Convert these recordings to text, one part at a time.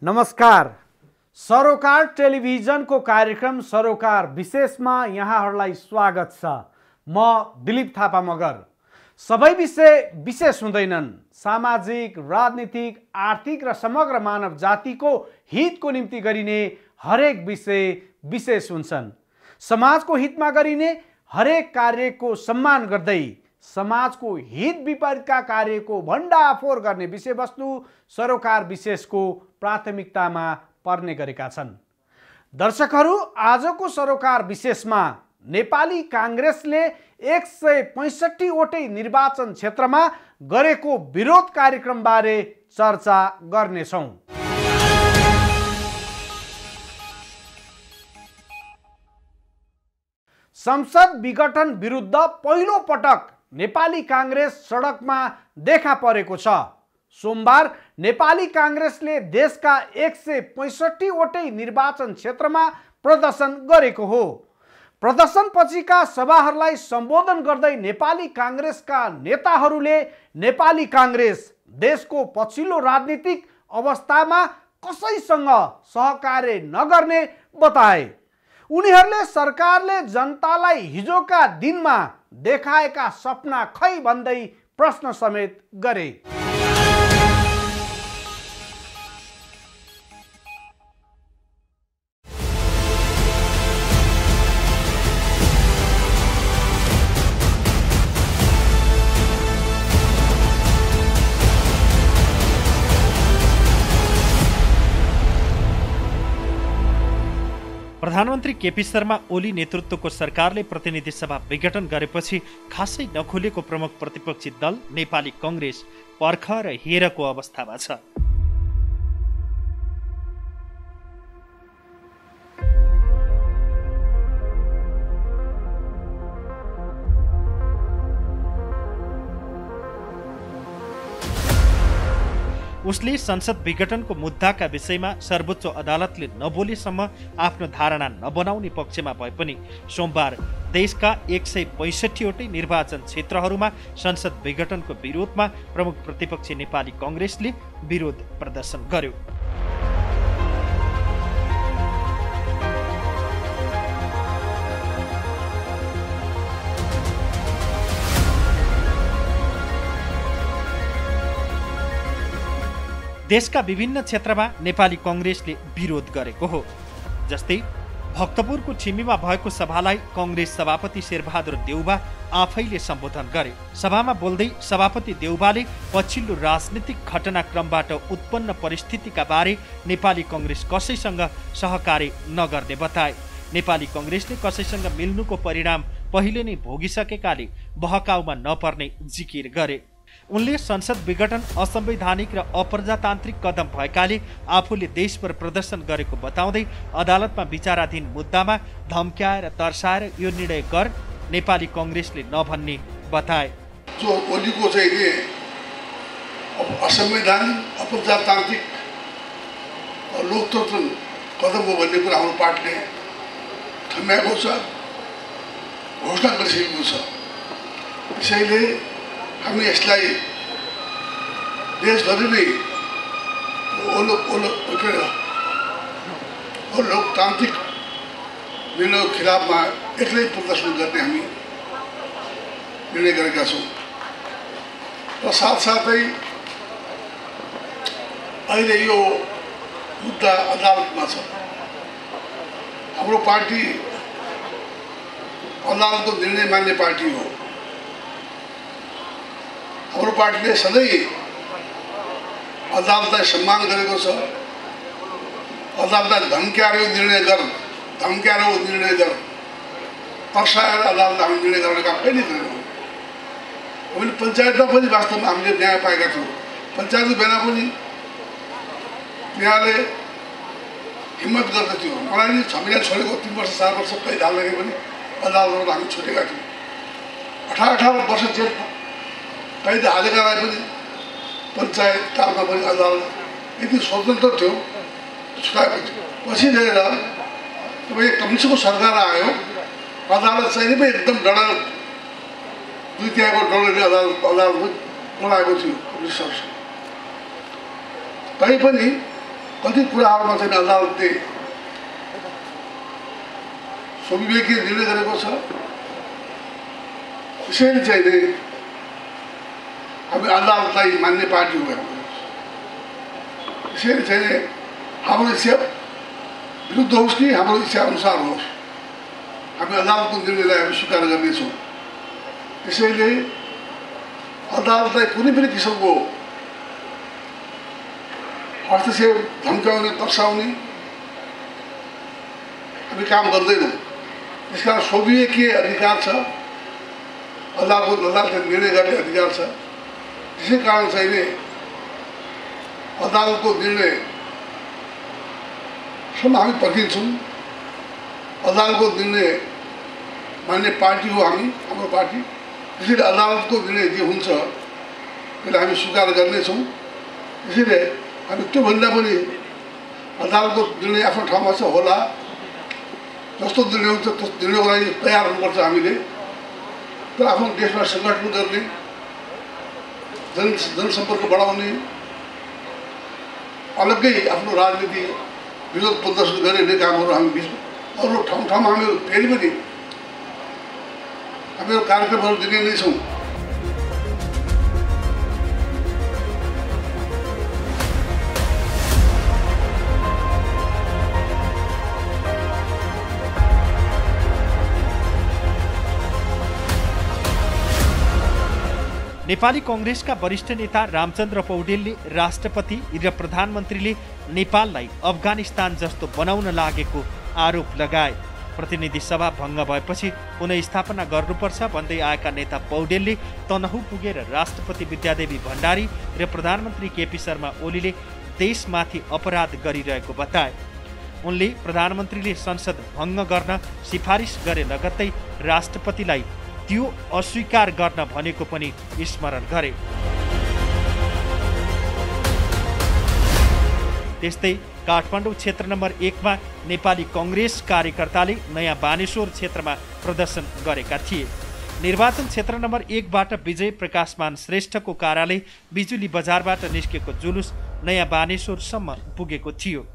नमस्कार। सरोकार टेलिभिजनको कार्यक्रम सरोकार विशेषमा यहाँहरूलाई स्वागत छ। म दिलीप थापा मगर। सबै विषय विशेष हुँदैनन्। सामाजिक, राजनीतिक, आर्थिक र समग्र मानव जातिको हितको निम्ति गरिने हरेक विषय विशेष हुन्छन्। समाजको हितमा गरिने हरेक कार्यको सम्मान गर्दै समाजको हित विपरीतका कार्यको भण्डाफोर गर्ने विषयवस्तु सरोकार विशेषको प्राथमिकतामा पर्ने गरेका छन्। दर्शकहरू, आजको सरोकार विशेषमा नेपाली कांग्रेसले 165 वटै निर्वाचन क्षेत्रमा गरेको विरोध कार्यक्रमबारे चर्चा गर्नेछौँ। संसद विघटन विरुद्ध पहिलो पटक नेपाली कांग्रेस सडकमा देखा परेको छ। सोमबार नेपाली कांग्रेसले देशका 165 वटै निर्वाचन क्षेत्रमा प्रदर्शन गरेको हो। प्रदर्शनपछिका सभाहरूलाई सम्बोधन गर्दै नेपाली कांग्रेसका नेताहरूले नेपाली कांग्रेस देशको पछिल्लो राजनीतिक अवस्थामा कसैसँग सहकार्य नगर्ने बताए। उनीहरूले सरकारले जनतालाई हिजोका दिनमा देखाएका सपना खै भन्दै प्रश्न समेत गरे। प्रधानमन्त्री केपी शर्मा ओली नेतृत्वको सरकारले प्रतिनिधि सभा विघटन गरेपछि खासै नखुलेको प्रमुख प्रतिपक्षी दल नेपाली कांग्रेस पर्ख र हेरको अवस्थामा छ। उसले संसद विघटनको मुद्दाका विषयमा सर्वोच्च अदालतले नबोलेसम्म आफ्नो धारणा नबनाउने पक्षमा भए पनि सोमबार देशका 165 वटै निर्वाचन क्षेत्रहरूमा संसद विघटनको विरोधमा प्रमुख प्रतिपक्षी नेपाली कांग्रेसले विरोध प्रदर्शन गर्यो। देशका विभिन्न क्षेत्रमा नेपाली कांग्रेसले विरोध गरेको हो। जस्तै भक्तपुरको छिमीमा भएको सभालाई कांग्रेस सभापति शेरबहादुर देउबा आफैले सम्बोधन गरे। सभामा बोल्दै सभापति देउबाले पछिल्लो राजनीतिक घटनाक्रमबाट उत्पन्न परिस्थितिका बारे नेपाली कांग्रेस कसैसँग सहकार्य नगर्ने बताए। नेपाली कांग्रेसले कसैसँग मिल्नुको परिणाम पहिले नै भोगिसकेकाले बहकाउमा नपर्ने जिकिर गरे। उनले संसद विघटन असंवैधानिक र अप्रजातान्त्रिक कदम भएकाले आफूले देशभर प्रदर्शन गरेको बताउँदै अदालतमा विचाराधीन मुद्दामा धम्क्याएर तर्साएर यो निर्णय गर नेपाली कांग्रेसले नभन्ने बताए। जो ओलीको चाहिँ असंवैधानिक अप्रजातान्त्रिक लोकतन्त्र कदम हो भन्ने कुरा हाम्रो पार्टीले ठम्याएको छ, घोषणा गरिसकेको छ। त्यसैले हामी यसलाई देशभरि नै लोकतान्त्रिक निर्णयको खिलाफमा एक्लै प्रदर्शन गर्ने हामी निर्णय गरेका छौँ। र साथसाथै अहिले यो मुद्दा अदालतमा छ। हाम्रो पार्टी अदालतको निर्णय मान्ने पार्टी हो। हाम्रो पार्टीले सधैँ अदालतलाई सम्मान गरेको छ। अदालतलाई धम्क्याएर निर्णय गर, तर्साएर अदालतलाई हामी निर्णय गर्ने काम कहिले गरेनौँ। हामीले पञ्चायतमा पनि वास्तवमा हामीले न्याय पाएका थियौँ। पञ्चायतको बेला पनि न्यायालय हिम्मत गर्दथ्यो। मलाई नि हामीलाई छोडेको 3 वर्ष 4 वर्ष कैद हाल्दाखेरि पनि अदालतबाट हामी छोडेका थियौँ। 18 वर्ष जेल कैद हालेकालाई पनि पञ्चायत कालमा पनि अदालत यति स्वतन्त्र थियो, छुटाएको थियो। पछि गएर जब एक कम्युनिस्टको सरकार आयो, अदालत चाहिँ एकदम डर 2/3 डरले अदालत बनाएको थियो कम्युनिस्ट सरकार। तैपनि कति कुराहरूमा चाहिँ अदालतले स्वविवेकीय निर्णय गरेको छ। त्यसैले चाहिँ हामी अदालतलाई मान्ने पार्टी हो। त्यसैले चाहिँ हाम्रो इच्छा विरुद्ध होस् कि हाम्रो इच्छा अनुसार होस्, हामी अदालतको निर्णयलाई हामी स्वीकार गर्नेछौँ। त्यसैले अदालतलाई कुनै पनि किसिमको हस्तक्षेप, धम्काउने, तर्साउने हामी काम गर्दैनौँ। त्यसकारण स्वविवेकीय अधिकार छ, अदालतले निर्णय गर्ने अधिकार छ। त्यसै कारण चाहिँ अदालतको निर्णयसम्म हामी पर्खिन्छौँ। अदालतको निर्णय मान्ने पार्टी हो हाम्रो पार्टी। त्यसैले अदालतको निर्णय जे हुन्छ त्यसलाई हामी स्वीकार गर्नेछौँ। त्यसैले हामी त्योभन्दा पनि अदालतको निर्णय आफ्नो ठाउँमा छ होला, जस्तो निर्णय हुन्छ त्यो निर्णयको लागि तयार हुनुपर्छ हामीले। तर आफ्नो देशमा सङ्गठन गर्ने, जनसम्पर्क बढाउने, अलग्गै आफ्नो राजनीति विरोध प्रदर्शन गर्ने कामहरू हामी अरू ठाउँमा हामीहरू फेरि पनि हामीहरू कार्यक्रमहरू दिने नै छौँ। नेपाली कांग्रेसका वरिष्ठ नेता रामचन्द्र पौडेलले राष्ट्रपति र प्रधानमन्त्रीले नेपाललाई अफगानिस्तान जस्तो बनाउन लागेको आरोप लगाए। प्रतिनिधि सभा भङ्ग भएपछि पुनःस्थापना गर्नुपर्छ भन्दै आएका नेता पौडेलले तनहु पुगेर राष्ट्रपति विद्यादेवी भण्डारी र प्रधानमन्त्री केपी शर्मा ओलीले देशमाथि अपराध गरिरहेको बताए। उनले प्रधानमन्त्रीले संसद भङ्ग गर्न सिफारिस गरे लगत्तै राष्ट्रपतिलाई त्यो अस्वीकार गर्न भनेको पनि स्मरण गरे। त्यस्तै काठमाडौँ क्षेत्र नम्बर 1 मा नेपाली कांग्रेस कार्यकर्ताले नयाँ बानेश्वर क्षेत्रमा प्रदर्शन गरेका थिए। निर्वाचन क्षेत्र नम्बर 1 बाट विजय प्रकाशमान श्रेष्ठको कार्यालय बिजुली बजारबाट निस्केको जुलुस नयाँ बानेश्वरसम्म पुगेको थियो।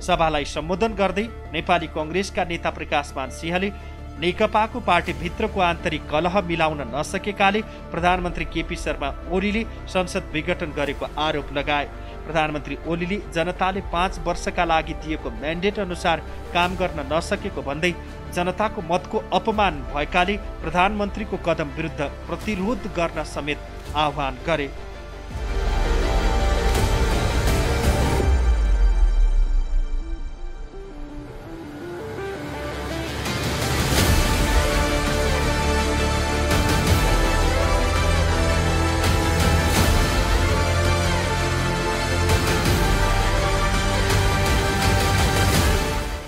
सभालाई सम्बोधन गर्दै नेपाली कांग्रेसका नेता प्रकाशमान सिंहले नेकपाको पार्टीभित्रको आन्तरिक कलह मिलाउन नसकेकाले प्रधानमन्त्री केपी शर्मा ओलीले संसद विघटन गरेको आरोप लगाए। प्रधानमन्त्री ओलीले जनताले 5 वर्षका लागि दिएको म्यान्डेट अनुसार काम गर्न नसकेको भन्दै जनताको मतको अपमान भएकाले प्रधानमन्त्रीको कदम विरुद्ध प्रतिरोध गर्न समेत आह्वान गरे।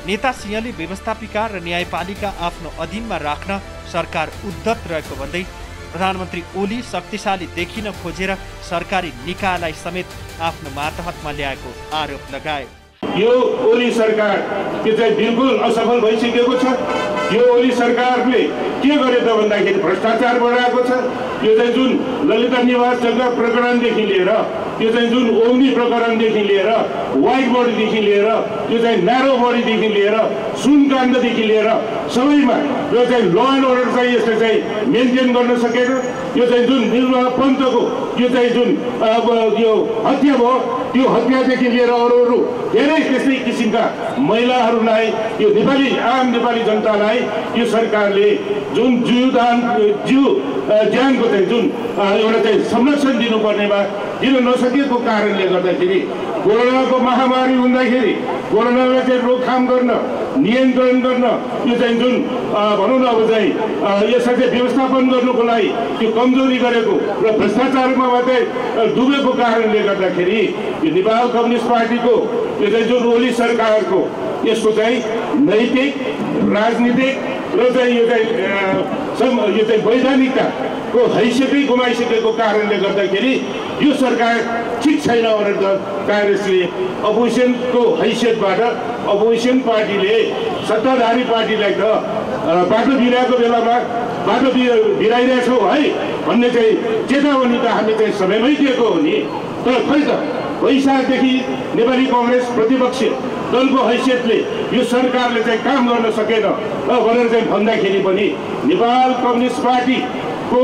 नेता सिंहले व्यवस्थापिका र न्यायपालिका आफ्नो अधीनमा राख्न सरकार उद्धत रहेको भन्दै प्रधानमन्त्री ओली शक्तिशाली देखिन खोजेर सरकारी निकायलाई समेत आफ्नो मातहतमा ल्याएको आरोप लगाए। यो ओली सरकार के चाहिँ बिल्कुल असफल भइसकेको छ। यो ओली सरकारले के गरे त भन्दाखेरि भ्रष्टाचार बढाएको छ। यो चाहिँ जुन ललिता निवास जग्गा प्रकरणदेखि लिएर, यो चाहिँ जुन ओग्नी प्रकरणदेखि लिएर, व्हाइट बडीदेखि लिएर, यो चाहिँ न्यारो बडीदेखि लिएर, सुनकाण्डदेखि लिएर सबैमा यो चाहिँ ल एन्ड अर्डर चाहिँ यसले चाहिँ मेन्टेन गर्न सकेन। यो चाहिँ जुन निर्मला पन्तको यो चाहिँ जुन यो हत्या भयो, त्यो हत्यादेखि लिएर अरू धेरै त्यस्तै किसिमका महिलाहरूलाई, यो आम नेपाली जनतालाई यो सरकारले जुन ज्यानको चाहिँ जुन एउटा चाहिँ संरक्षण दिनुपर्नेमा दिन नसकेको कारणले गर्दाखेरि कोरोनाको महामारी हुँदाखेरि कोरोनालाई चाहिँ रोकथाम गर्न, नियन्त्रण गर्न, यो चाहिँ जुन भनौँ न अब चाहिँ यसलाई चाहिँ व्यवस्थापन गर्नुको लागि त्यो कमजोरी गरेको र भ्रष्टाचारमा मात्रै डुबेको कारणले गर्दाखेरि यो नेपाल कम्युनिस्ट पार्टीको यो चाहिँ जुन ओली सरकारको यसको चाहिँ नैतिक, राजनीतिक र चाहिँ यो चाहिँ वैधानिकता सरकारको हैसियतै गुमाइसकेको कारणले गर्दाखेरि यो सरकार ठिक छैन भनेर काङ्ग्रेसले अपोजिसनको हैसियतबाट अपोजिसन पार्टीले सत्ताधारी पार्टीलाई त बाटो बिराएको बेलामा बाटो बिराइरहेछौँ है भन्ने चाहिँ चेतावनी त हामीले चाहिँ समयमै दिएको हो नि। तर खै त वैशाखदेखि नेपाली कङ्ग्रेस प्रतिपक्ष दलको हैसियतले यो सरकारले चाहिँ काम गर्न सकेन भनेर चाहिँ भन्दाखेरि पनि नेपाल कम्युनिस्ट पार्टीको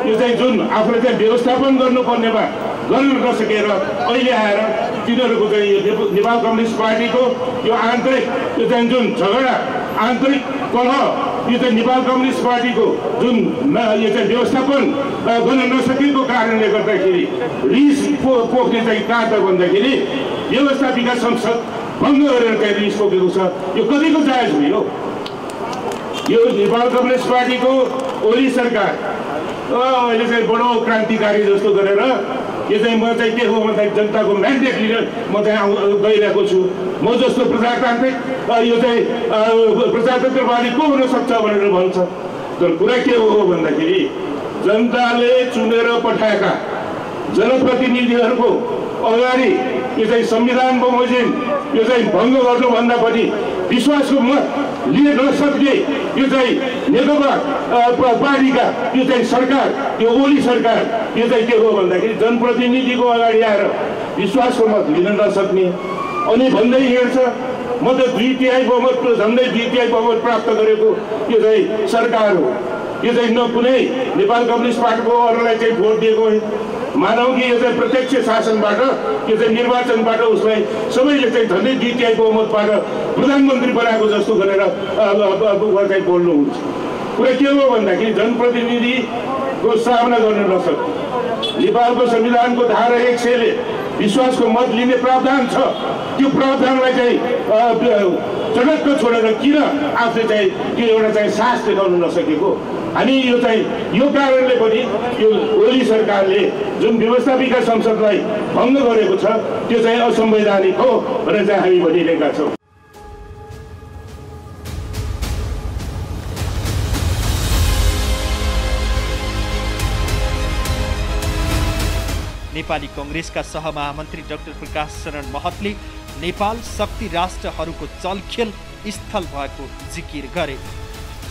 यो चाहिँ जुन आफूले चाहिँ व्यवस्थापन गर्नुपर्नेमा गर्न नसकेर अहिले आएर तिनीहरूको चाहिँ यो नेपाल कम्युनिस्ट पार्टीको यो आन्तरिक यो चाहिँ जुन झगडा आन्तरिक कलह यो चाहिँ नेपाल कम्युनिस्ट पार्टीको जुन यो चाहिँ व्यवस्थापन गर्न नसकेको कारणले गर्दाखेरि रिस पोख्ने चाहिँ कहाँ त भन्दाखेरि व्यवस्थापिका संसद भङ्ग गरेर चाहिँ रिस पोखेको छ। यो कतिको जायज हो? यो नेपाल कम्युनिस्ट पार्टीको ओली सरकार अहिले चाहिँ बडो क्रान्तिकारी जस्तो गरेर यो चाहिँ म चाहिँ के हो भन्दाखेरि जनताको म्यान्डेट लिएर म चाहिँ गइरहेको छु, म जस्तो प्रजातान्त्रिक यो चाहिँ प्रजातन्त्रवादी को हुन सक्छ भनेर भन्छ। तर कुरा के हो भन्दाखेरि जनताले चुनेर पठाएका जनप्रतिनिधिहरूको अगाडि यो चाहिँ संविधान बमोजिम यो चाहिँ भङ्ग गर्नुभन्दा पनि विश्वासको मत लिन नसक्ने यो चाहिँ नेकपा पार्टीका यो चाहिँ सरकार यो ओली सरकार यो चाहिँ के हो भन्दाखेरि जनप्रतिनिधिको अगाडि आएर विश्वासको मत लिन नसक्ने अनि भन्दै हिँड्छ म त 2/3 बहुमत झन्डै 2/3 बहुमत प्राप्त गरेको यो चाहिँ सरकार हो। यो चाहिँ न कुनै नेपाल कम्युनिस्ट पार्टीको अरूलाई चाहिँ भोट दिएको मानौँ कि यो चाहिँ प्रत्यक्ष शासनबाट यो चाहिँ निर्वाचनबाट उसलाई सबैले चाहिँ झन्डै 2/3 बहुमतबाट प्रधानमन्त्री बनाएको जस्तो गरेर चाहिँ बोल्नुहुन्छ। कुरा के हो भन्दाखेरि जनप्रतिनिधिको सामना गर्न नसक्ने नेपालको संविधानको धारा 100 ले विश्वासको मत लिने प्रावधान छ। त्यो प्रावधानलाई चाहिँ चटक्क छोडेर किन आफूले चाहिँ त्यो एउटा चाहिँ साहस देखाउन नसकेको हामी यो चाहिँ यो कारणले पनि यो ओली सरकारले जुन व्यवस्थापिका संसदलाई भङ्ग गरेको छ त्यो चाहिँ असंवैधानिक हो भनेर चाहिँ हामी भनिरहेका छौँ। नेपाली कङ्ग्रेसका सहमहामन्त्री डाक्टर प्रकाश शरण महतले नेपाल शक्ति राष्ट्रहरूको चलखेल स्थल भएको जिकिर गरे।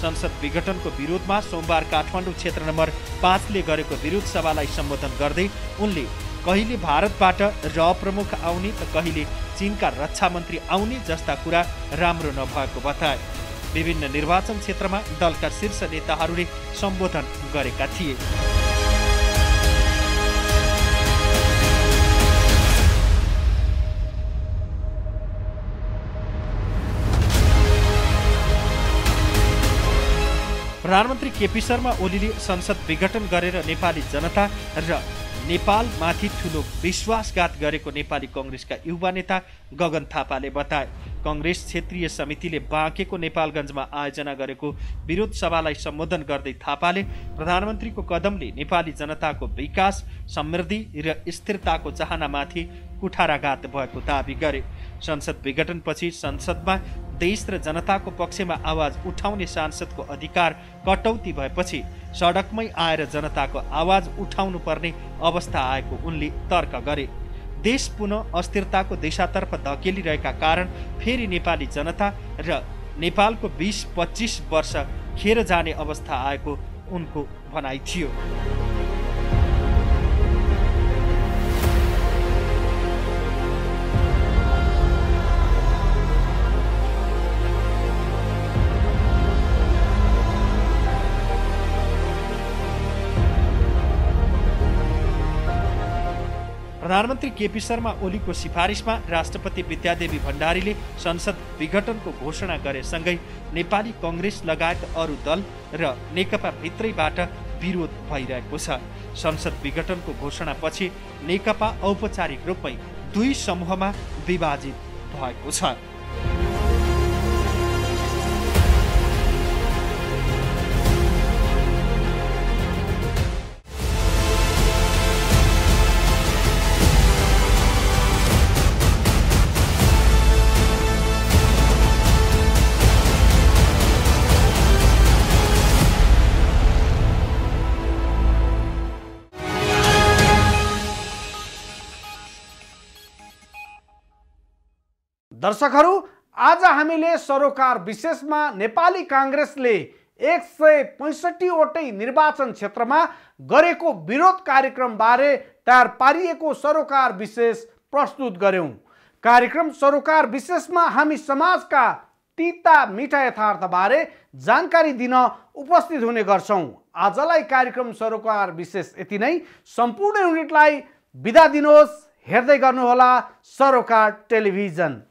संसद विघटनको विरोधमा सोमबार काठमाडौँ क्षेत्र नम्बर 5 ले गरेको विरोध सभालाई सम्बोधन गर्दै उनले कहिले भारतबाट प्रमुख आउने त कहिले चीनका रक्षा मन्त्री आउने जस्ता कुरा राम्रो नभएको बताए। विभिन्न निर्वाचन क्षेत्रमा दलका शीर्ष नेताहरूले सम्बोधन गरेका थिए। प्रधानमन्त्री केपी शर्मा ओलीले संसद विघटन गरेर नेपाली जनता र नेपालमाथि ठूलो विश्वासघात गरेको नेपाली कङ्ग्रेसका युवा नेता गगन थापाले बताए। कङ्ग्रेस क्षेत्रीय समितिले बाँकेको नेपालगञ्जमा आयोजना गरेको विरोध सभालाई सम्बोधन गर्दै थापाले प्रधानमन्त्रीको कदमले नेपाली जनताको विकास, समृद्धि र स्थिरताको चाहनामाथि कुठाराघात भएको दाबी गरे। संसद विघटनपछि संसदमा देश र जनताको पक्षमा आवाज उठाउने सांसदको अधिकार कटौती भएपछि सडकमै आएर जनताको आवाज उठाउनु पर्ने अवस्था आएको उनले तर्क गरे। देश पुनः अस्थिरताको दिशातर्फ धकेलिरहेका कारण फेरि नेपाली जनता र नेपालको 20-25 वर्ष खेर जाने अवस्था आएको उनको भनाइ थियो। प्रधानमन्त्री केपी शर्मा ओलीको सिफारिसमा राष्ट्रपति विद्यादेवी भण्डारीले संसद विघटनको घोषणा गरेसँगै नेपाली कङ्ग्रेस लगायत अरू दल र नेकपा भित्रैबाट विरोध भइरहेको छ। संसद विघटनको घोषणापछि नेकपा औपचारिक रूपमै 2 समूहमा विभाजित भएको छ। दर्शकहरू, आज हामीले सरोकार विशेषमा नेपाली कांग्रेसले 165 वटै निर्वाचन क्षेत्रमा गरेको विरोध कार्यक्रम बारे तयार पारिएको सरोकार विशेष प्रस्तुत गर्यौं। कार्यक्रम सरोकार विशेषमा हामी समाजका तीता मिठा यथार्थ बारे जानकारी दिन उपस्थित हुने गर्छौं। आजलाई कार्यक्रम सरोकार विशेष यति नै। सम्पूर्ण युनिटलाई बिदा दिनुहोस्। हेर्दै गर्नुहोला सरोकार टेलिभिजन।